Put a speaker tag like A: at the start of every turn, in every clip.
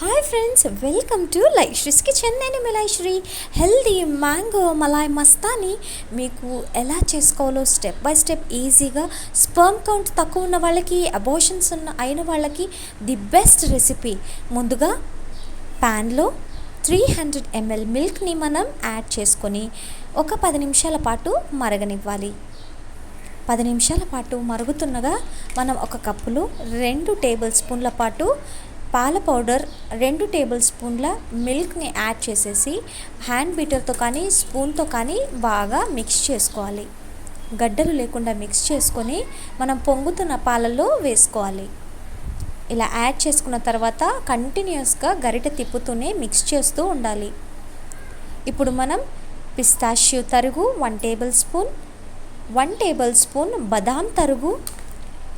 A: Hi friends, welcome to Laishree's kitchen. నేను మిలైశ్రీ. Healthy mango malai mastani మీకు ఎలా చేసుకోవాలో స్టెప్ బై స్టెప్ ఈజీగా, స్పర్మ్ కౌంట్ తక్కువ ఉన్న వాళ్ళకి, అబోషన్స్ అయిన వాళ్ళకి ది బెస్ట్ రెసిపీ. ముందుగా ప్యాన్లో 300 ml మిల్క్ని మనం యాడ్ చేసుకొని ఒక 10 నిమిషాల పాటు మరగనివ్వాలి. 10 నిమిషాల పాటు మరుగుతున్నగా మనం ఒక కప్పులో 2 టేబుల్ స్పూన్ల పాటు పాల పౌడర్, 2 టేబుల్ స్పూన్ల మిల్క్ని యాడ్ చేసేసి హ్యాండ్ బీటర్తో కానీ స్పూన్తో కానీ బాగా మిక్స్ చేసుకోవాలి. గడ్డలు లేకుండా మిక్స్ చేసుకొని మనం పొంగుతున్న పాలలో వేసుకోవాలి. ఇలా యాడ్ చేసుకున్న తర్వాత కంటిన్యూస్గా గరిటె తిప్పుతూనే మిక్స్ చేస్తూ ఉండాలి. ఇప్పుడు మనం పిస్తాష్యూ తరుగు 1 టేబుల్ స్పూన్, 1 టేబుల్ స్పూన్ బదాం తరుగు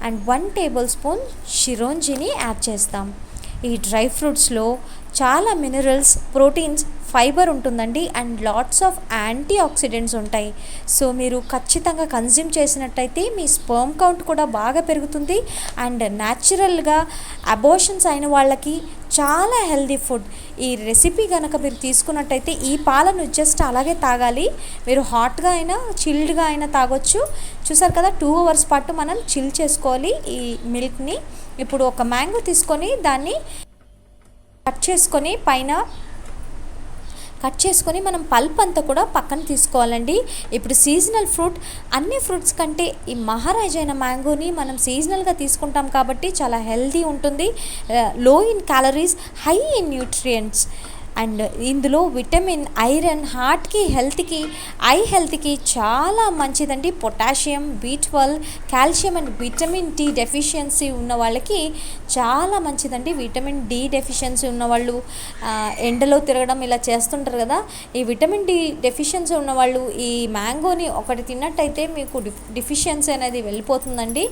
A: అండ్ 1 టేబుల్ స్పూన్ చిరోంజిని యాడ్ చేస్తాం. ఈ డ్రై ఫ్రూట్స్లో చాలా మినరల్స్, ప్రోటీన్స్, ఫైబర్ ఉంటుందండి and lots of antioxidants ఉంటాయి. సో మీరు ఖచ్చితంగా కన్జ్యూమ్ చేసినట్టయితే మీ స్పర్మ్ కౌంట్ కూడా బాగా పెరుగుతుంది అండ్ న్యాచురల్గా అబోషన్స్ అయిన వాళ్ళకి చాలా హెల్దీ ఫుడ్. ఈ రెసిపీ కనుక మీరు తీసుకున్నట్టయితే ఈ పాలను జస్ట్ అలాగే తాగాలి. మీరు హాట్గా అయినా చిల్డ్గా అయినా తాగొచ్చు. చూసారు కదా, 2 అవర్స్ పాటు మనం చిల్ చేసుకోవాలి ఈ మిల్క్ని. ఇప్పుడు ఒక మ్యాంగో తీసుకొని దాన్ని కట్ చేసుకొని మనం పల్ప్ అంతా కూడా పక్కన తీసుకోవాలండి. ఇప్పుడు సీజనల్ ఫ్రూట్, అన్ని ఫ్రూట్స్ కంటే ఈ మహారాజా అయిన మ్యాంగోని మనం సీజనల్గా తీసుకుంటాం కాబట్టి చాలా హెల్దీ ఉంటుంది. Low in calories, high in nutrients and ఇందులో విటమిన్, ఐరన్, హార్ట్కి, హెల్త్కి, ఐ హెల్త్కి చాలా మంచిదండి. Potassium, B12, calcium and vitamin D deficiency ఉన్న వాళ్ళకి చాలా మంచిదండి. విటమిన్ డి డెఫిషియన్సీ ఉన్నవాళ్ళు ఎండలో తిరగడం ఇలా చేస్తుంటారు కదా, ఈ విటమిన్ డి డెఫిషియన్సీ ఉన్నవాళ్ళు ఈ మ్యాంగోని ఒకటి తిన్నట్టయితే మీకు డెఫిషియన్సీ అనేది వెళ్ళిపోతుందండి.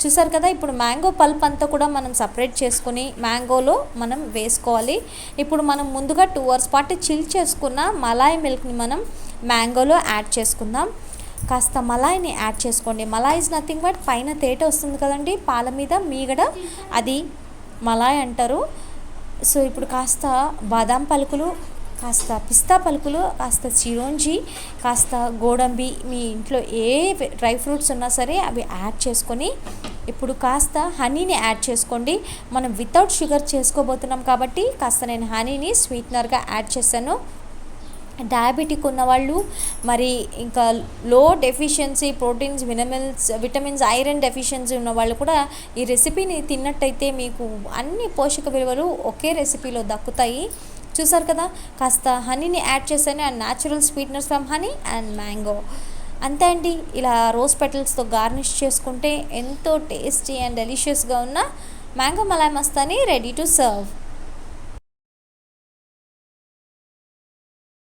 A: చూసారు కదా, ఇప్పుడు మ్యాంగో పల్ప్ అంతా కూడా మనం సపరేట్ చేసుకొని మ్యాంగోలో మనం వేసుకోవాలి. ఇప్పుడు మనం ముందుగా 2 అవర్స్ పాటు చిల్ చేసుకున్న మలాయ్ మిల్క్ని మనం మ్యాంగోలో యాడ్ చేసుకుందాం. కాస్త మలాయ్ని యాడ్ చేసుకోండి. మలాయ్ ఇస్ నథింగ్ బట్ పైన తేట వస్తుంది కదండి పాల మీద మీగడ, అది మలాయ్ అంటారు. సో ఇప్పుడు కాస్త బాదాం పలుకులు, కాస్త పిస్తా పలుకులు, కాస్త చిరోంజి, కాస్త గోడంబి, మీ ఇంట్లో ఏ డ్రై ఫ్రూట్స్ ఉన్నా సరే అవి యాడ్ చేసుకొని ఇప్పుడు కాస్త హనీని యాడ్ చేసుకోండి. మనం వితౌట్ షుగర్ చేసుకోబోతున్నాం కాబట్టి కాస్త నేను హనీని స్వీట్నర్గా యాడ్ చేశాను. డయాబెటిక్ ఉన్నవాళ్ళు, మరి ఇంకా లో deficiency, proteins, vitamins, iron deficiency ఉన్న వాళ్ళు కూడా ఈ రెసిపీని తిన్నట్టయితే మీకు అన్ని పోషక విలువలు ఒకే రెసిపీలో దక్కుతాయి. చూసారు కదా, కాస్త హనీని యాడ్ చేశాను and natural sweeteners from honey and mango. అంతే అండి. ఇలా రోజ్ పెటల్స్తో గార్నిష్ చేసుకుంటే ఎంతో టేస్టీ అండ్ డెలిషియస్గా ఉన్న mango malai mastani ready to serve.